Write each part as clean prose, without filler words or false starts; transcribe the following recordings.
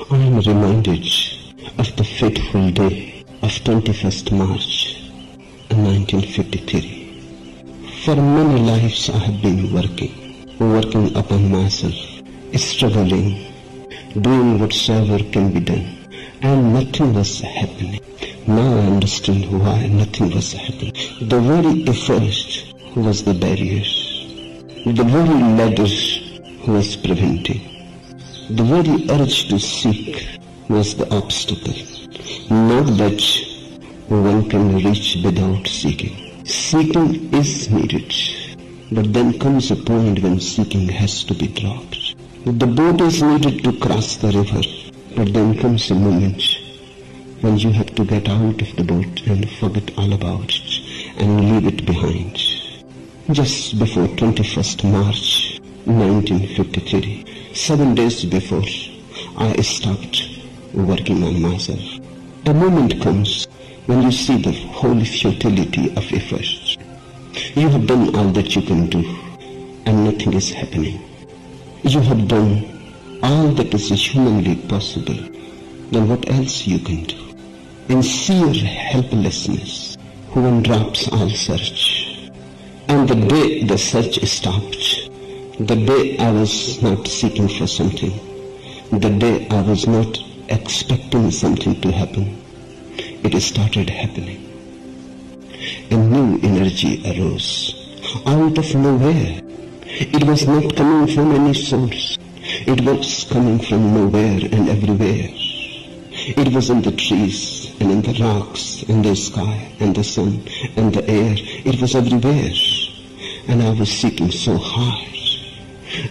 I am reminded of the fateful day of 21st March 1953. For many lives I have been working upon myself, struggling, doing whatsoever can be done, and nothing was happening. Now I understand why nothing was happening. The very effort was the barrier. The very ladder was preventing. The very urge to seek was the obstacle. Not that one can reach without seeking. Seeking is needed, but then comes a point when seeking has to be dropped. The boat is needed to cross the river, but then comes a moment when you have to get out of the boat and forget all about it and leave it behind. Just before 21st March 1953, 7 days before, I stopped working on myself. A moment comes when you see the whole futility of effort. You have done all that you can do, and nothing is happening. You have done all that is humanly possible, then what else you can do? In sheer helplessness, one drops all search. And the day the search stopped, the day I was not seeking for something, the day I was not expecting something to happen, it started happening. A new energy arose out of nowhere. It was not coming from any source. It was coming from nowhere and everywhere. It was in the trees and in the rocks, in the sky and the sun and the air. It was everywhere. And I was seeking so hard.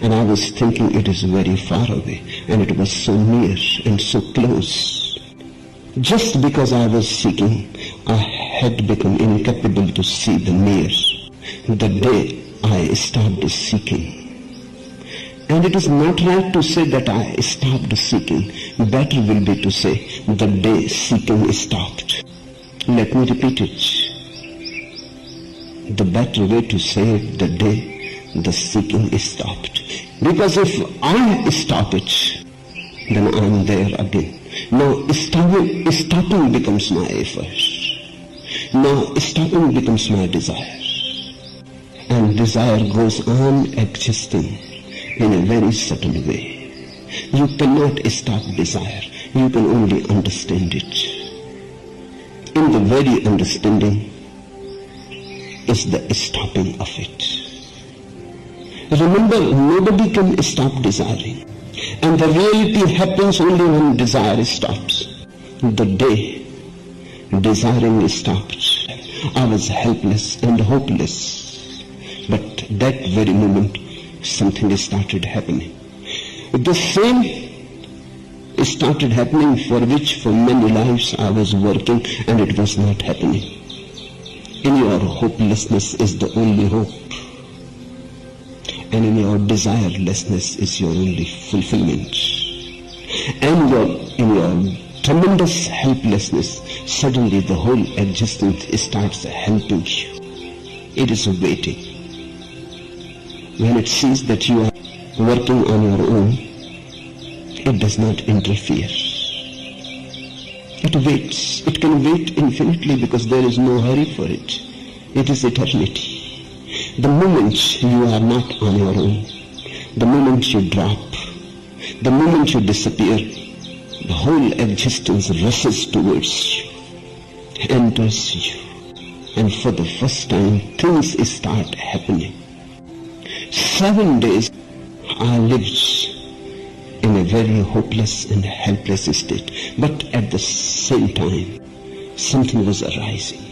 And I was thinking it is very far away. And it was so near and so close. Just because I was seeking, I had become incapable to see the near. The day I stopped seeking. And it is not right to say that I stopped seeking. Better will be to say the day seeking stopped. Let me repeat it. The better way to say it, the day the seeking stopped. Because if I stop it, then I am there again. Now stopping becomes my effort. Now stopping becomes my desire. And desire goes on existing in a very subtle way. You cannot stop desire. You can only understand it. In the very understanding is the stopping of it. Remember, nobody can stop desiring. And the reality happens only when desire stops. The day desiring stopped, I was helpless and hopeless. But that very moment, something started happening. The same started happening for which for many lives I was working, and it was not happening. In your hopelessness is the only hope. And in your desirelessness is your only fulfillment. And in your tremendous helplessness, suddenly the whole existence starts helping you. It is waiting. When it sees that you are working on your own, it does not interfere. It waits. It can wait infinitely because there is no hurry for it. It is eternity. The moment you are not on your own, the moment you drop, the moment you disappear, the whole existence rushes towards you, enters you, and for the first time things start happening. 7 days I lived in a very hopeless and helpless state, but at the same time something was arising.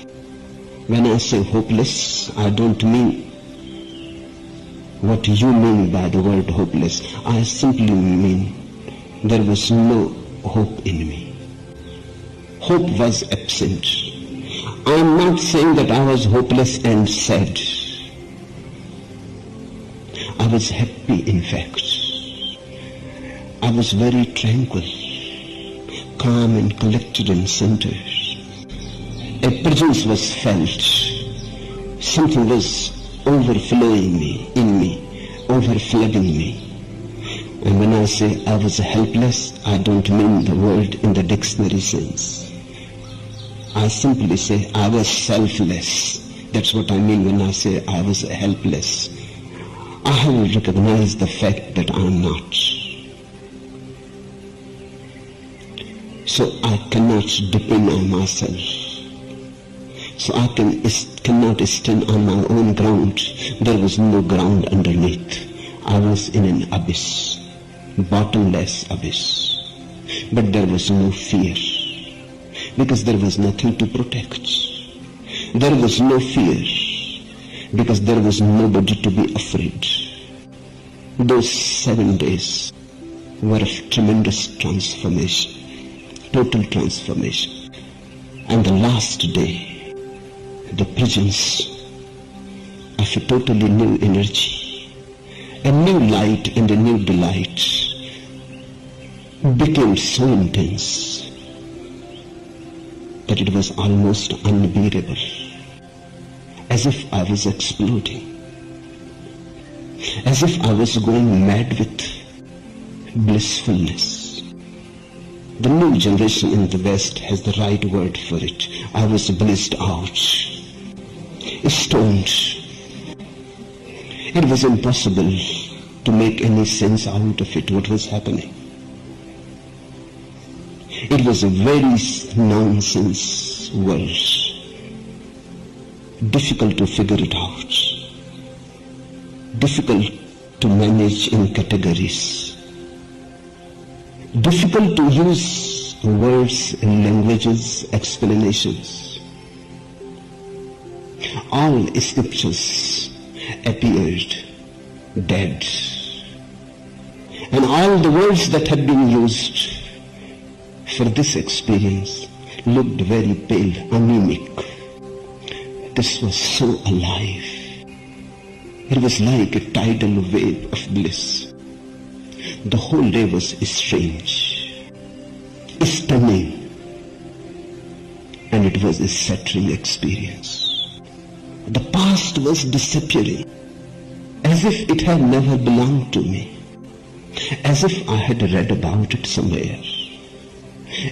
When I say hopeless, I don't mean what you mean by the word hopeless. I simply mean there was no hope in me. Hope was absent. I am not saying that I was hopeless and sad. I was happy, in fact. I was very tranquil, calm and collected and centered. A presence was felt. Something was overflowing in me, overflooding me. And when I say I was helpless, I don't mean the word in the dictionary sense. I simply say I was selfless. That's what I mean when I say I was helpless. I have recognized the fact that I am not. So I cannot depend on myself. So I cannot stand on my own ground. There was no ground underneath. I was in an abyss, bottomless abyss. But there was no fear, because there was nothing to protect. There was no fear, because there was nobody to be afraid. Those 7 days were of tremendous transformation, total transformation. And the last day, the presence of a totally new energy, a new light and a new delight became so intense that it was almost unbearable, as if I was exploding, as if I was going mad with blissfulness. The new generation in the West has the right word for it. I was blissed out, stoned. It was impossible to make any sense out of it, what was happening. It was a very nonsense world, difficult to figure it out, difficult to manage in categories, difficult to use words and languages, explanations. All scriptures appeared dead, and all the words that had been used for this experience looked very pale, anemic. This was so alive. It was like a tidal wave of bliss. The whole day was strange, stunning, and it was a shattering experience. The past was disappearing, as if it had never belonged to me, as if I had read about it somewhere,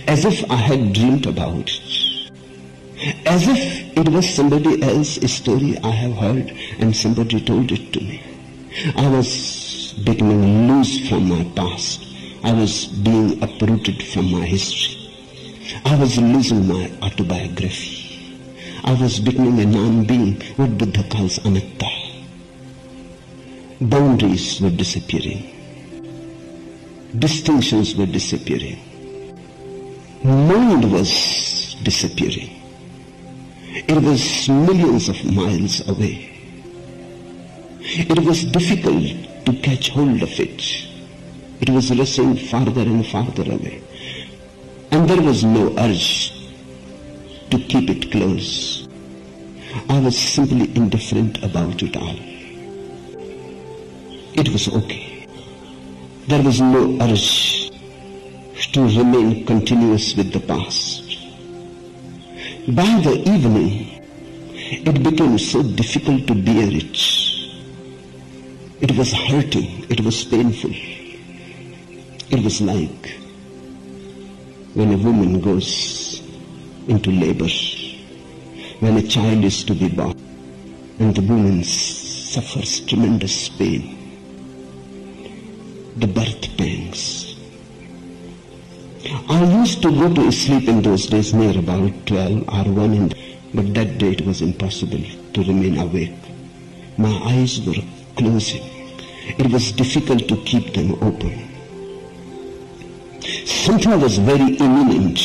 as if I had dreamed about it, as if it was somebody else's story I have heard and somebody told it to me. I was becoming loose from my past. I was being uprooted from my history. I was losing my autobiography. I was becoming a non-being, what Buddha calls anatta. Boundaries were disappearing. Distinctions were disappearing. Mind was disappearing. It was millions of miles away. It was difficult to catch hold of it. It was rushing farther and farther away. And there was no urge to keep it close. I was simply indifferent about it all. It was okay. There was no urge to remain continuous with the past. By the evening, it became so difficult to bear it. It was hurting, it was painful. It was like when a woman goes into labor, when a child is to be born, and the woman suffers tremendous pain, the birth pangs. I used to go to sleep in those days near about 12 or 1, but that day it was impossible to remain awake. My eyes were closing. It was difficult to keep them open. Something was very imminent.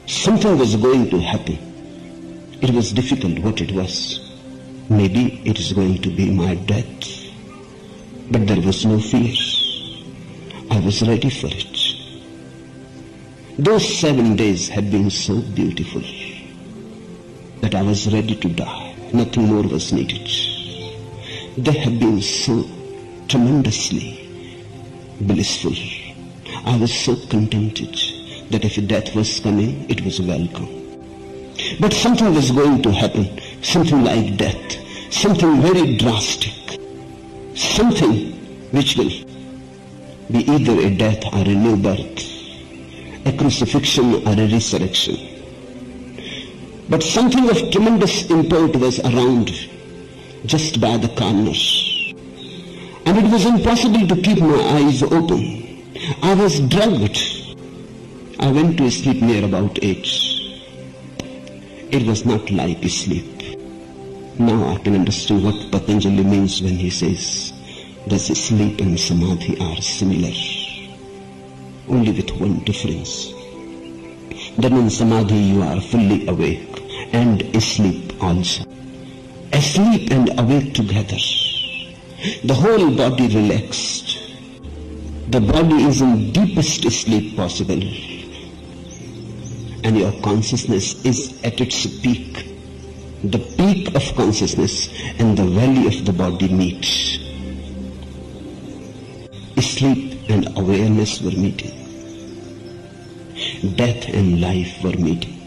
Something was going to happen. It was difficult what it was. Maybe it is going to be my death. But there was no fear. I was ready for it. Those 7 days had been so beautiful that I was ready to die. Nothing more was needed. They had been so tremendously blissful. I was so contented that if death was coming, it was welcome. But something was going to happen, something like death, something very drastic, something which will be either a death or a new birth, a crucifixion or a resurrection. But something of tremendous import was around just by the corner, and it was impossible to keep my eyes open. I was drugged. I went to sleep near about 8. It was not like sleep. Now I can understand what Patanjali means when he says that sleep and samadhi are similar, only with one difference. That in samadhi you are fully awake and asleep also. Asleep and awake together. The whole body relaxed. The body is in deepest sleep possible, and your consciousness is at its peak. The peak of consciousness and the valley of the body meet. Sleep and awareness were meeting. Death and life were meeting.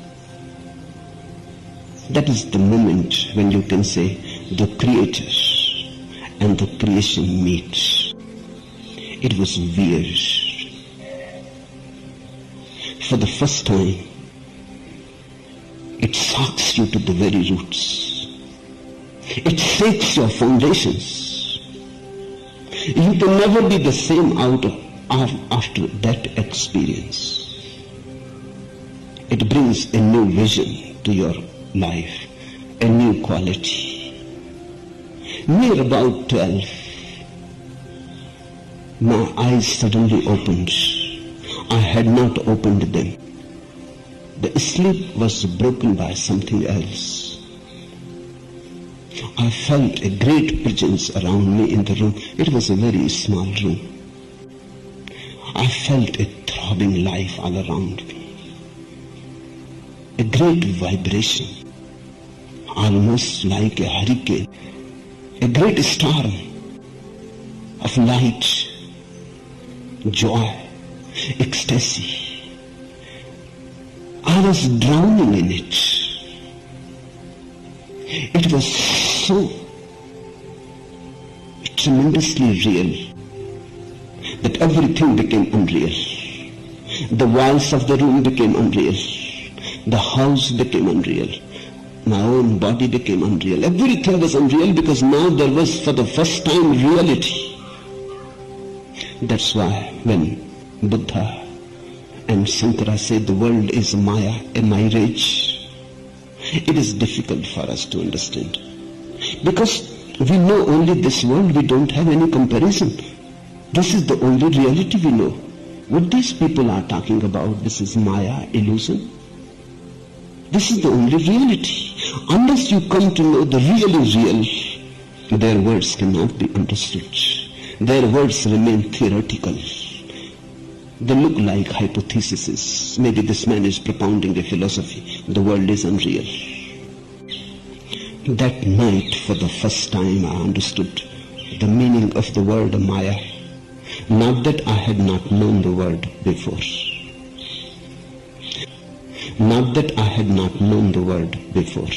That is the moment when you can say the Creator and the creation meet. It was weird. For the first time, it shocks you to the very roots. It shakes your foundations. You can never be the same after that experience. It brings a new vision to your life, a new quality. Near about 12, my eyes suddenly opened. I had not opened them. The sleep was broken by something else. I felt a great presence around me in the room. It was a very small room. I felt a throbbing life all around me. A great vibration, almost like a hurricane, a great storm of light, joy, ecstasy. I was drowning in it. It was so tremendously real that everything became unreal. The walls of the room became unreal. The house became unreal. My own body became unreal. Everything was unreal because now there was for the first time reality. That's why when Buddha and Shankara say the world is Maya, a mirage, it is difficult for us to understand. Because we know only this world, we don't have any comparison. This is the only reality we know. What these people are talking about, this is Maya, illusion. This is the only reality. Unless you come to know the real is real, their words cannot be understood. Their words remain theoretical. They look like hypotheses. Maybe this man is propounding a philosophy. The world is unreal. That night, for the first time, I understood the meaning of the word Maya. Not that I had not known the word before. Not that I had not known the word before.